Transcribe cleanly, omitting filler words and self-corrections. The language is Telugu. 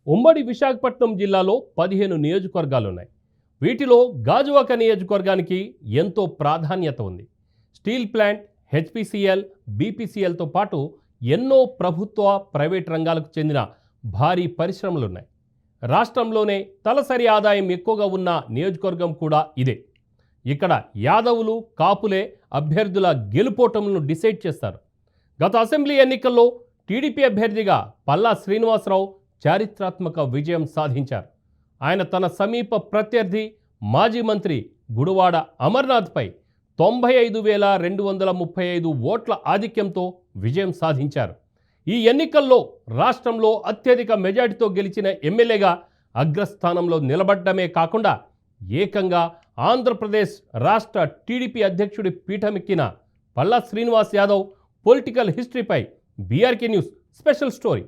ఉమ్మడి విశాఖపట్నం జిల్లాలో 15 నియోజకవర్గాలున్నాయి. వీటిలో గాజువాక నియోజకవర్గానికి ఎంతో ప్రాధాన్యత ఉంది. స్టీల్ ప్లాంట్, హెచ్పిసిఎల్, బీపీసీఎల్తో పాటు ఎన్నో ప్రభుత్వ, ప్రైవేట్ రంగాలకు చెందిన భారీ పరిశ్రమలున్నాయి. రాష్ట్రంలోనే తలసరి ఆదాయం ఎక్కువగా ఉన్న నియోజకవర్గం కూడా ఇదే. ఇక్కడ యాదవులు, కాపులే అభ్యర్థుల గెలుపోటములను డిసైడ్ చేస్తారు. గత అసెంబ్లీ ఎన్నికల్లో టీడీపీ అభ్యర్థిగా పల్లా శ్రీనివాసరావు చారిత్రాత్మక విజయం సాధించారు. ఆయన తన సమీప ప్రత్యర్థి మాజీ మంత్రి గుడివాడ అమర్నాథ్పై 95,235 ఓట్ల ఆధిక్యంతో విజయం సాధించారు. ఈ ఎన్నికల్లో రాష్ట్రంలో అత్యధిక మెజార్టీతో గెలిచిన ఎమ్మెల్యేగా అగ్రస్థానంలో నిలబడ్డమే కాకుండా ఏకంగా ఆంధ్రప్రదేశ్ రాష్ట్ర టీడీపీ అధ్యక్షుడి పీఠమెక్కిన పల్లా శ్రీనివాస్ యాదవ్ పొలిటికల్ హిస్టరీపై బీఆర్కే న్యూస్ స్పెషల్ స్టోరీ.